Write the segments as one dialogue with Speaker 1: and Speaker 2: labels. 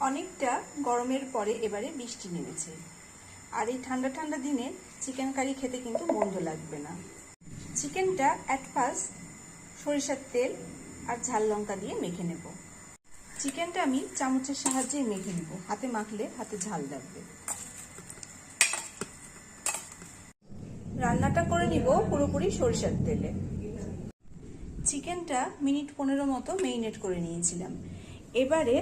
Speaker 1: অনেকটা গরমের পরে এবারে বৃষ্টি নেমেছে, আর এই ঠান্ডা ঠান্ডা দিনে চিকেন কারি খেতে কিন্তু মন্দ লাগবে না। চিকেনটা অ্যাট ফার্স্ট সরিষার তেল আর ঝাল লঙ্কা দিয়ে মেখে নেব। চিকেনটা আমি চামচের সাহায্যে মেখে নেব, হাতে মাখলে হাতে ঝাল লাগবে। রান্নাটা করে নিব পুরোপুরি সরিষার তেলে। চিকেনটা মিনিট 15 মতো মেরিনেট করে নিয়েছিলাম। এবারে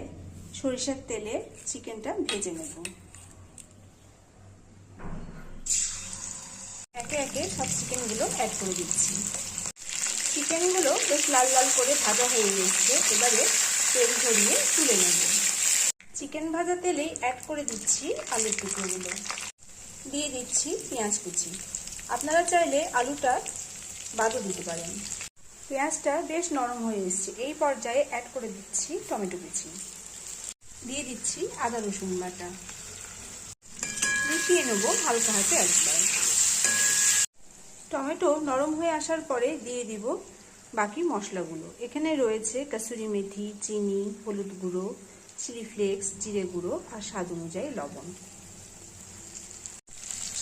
Speaker 1: সরিষার তেলে চিকেনটা ভেজে নেব। একে একে সব চিকেনগুলো অ্যাড করে দিচ্ছি। চিকেনগুলো বেশ লাল লাল করে ভাজা হয়ে গেছে। এবারে তেল ঝরিয়ে তুলে নেব। চিকেন ভাজা তেলেই অ্যাড করে দিচ্ছি আলুর টুকরোগুলো, দিয়ে দিচ্ছি পেঁয়াজ কুচি। আপনারা চাইলে আলুটা বাদও দিতে পারেন। পেঁয়াজটা বেশ নরম হয়ে এসেছে। এই পর্যায়ে অ্যাড করে দিচ্ছি টমেটো কুচি, দিয়ে দিচ্ছি আদা রসুন বাটা, মিশিয়ে নেব হালকা হাতে একবার। টমেটো নরম হয়ে আসার পরে দিয়ে দিব বাকি মশলাগুলো। এখানে রয়েছে কাসুরি মেথি, চিনি, হলুদ গুঁড়ো, চিলি ফ্লেক্স, জিরে গুঁড়ো আর স্বাদ অনুযায়ী লবণ।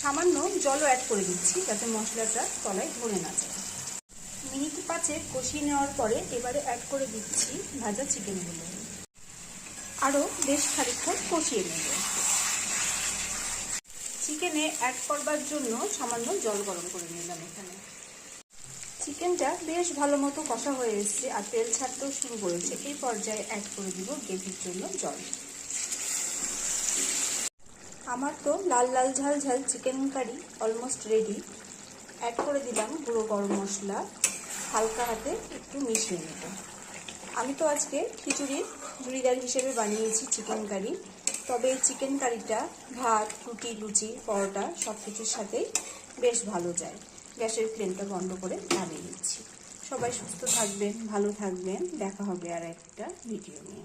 Speaker 1: সামান্য জলও অ্যাড করে দিচ্ছি যাতে মশলাটা তলায় ধরে না যায়। মিনিট 5 কষিয়ে নেওয়ার পরে এবারে অ্যাড করে দিচ্ছি ভাজা চিকেনগুলো। আরও বেশ খানিকক্ষণ কষিয়ে নেব। চিকেনে অ্যাড করবার জন্য সামান্য জল গরম করে নিলাম। এখানে চিকেনটা বেশ ভালো মতো কষা হয়ে এসছে আর তেল ছাড়তেও শুরু করেছে। এই পর্যায়ে অ্যাড করে দিব গ্রেভির জন্য জল। আমার তো লাল লাল ঝাল ঝাল chicken curry almost ready. Add করে দিলাম গুঁড়ো গরম মশলা, হালকা হাতে একটু মিশিয়ে নেব। আমি তো আজকে খিচুড়ির জুড়িদার হিসেবে বানিয়েছি চিকেন কারি, তবে চিকেন কারিটা ভাত, রুটি, লুচি, পরোটা সব কিছুর সাথেই বেশ ভালো যায়। গ্যাসের ফ্লেমটা বন্ধ করে নামিয়ে নিচ্ছি। সবাই সুস্থ থাকবেন, ভালো থাকবেন। দেখা হবে আর একটা ভিডিও নিয়ে।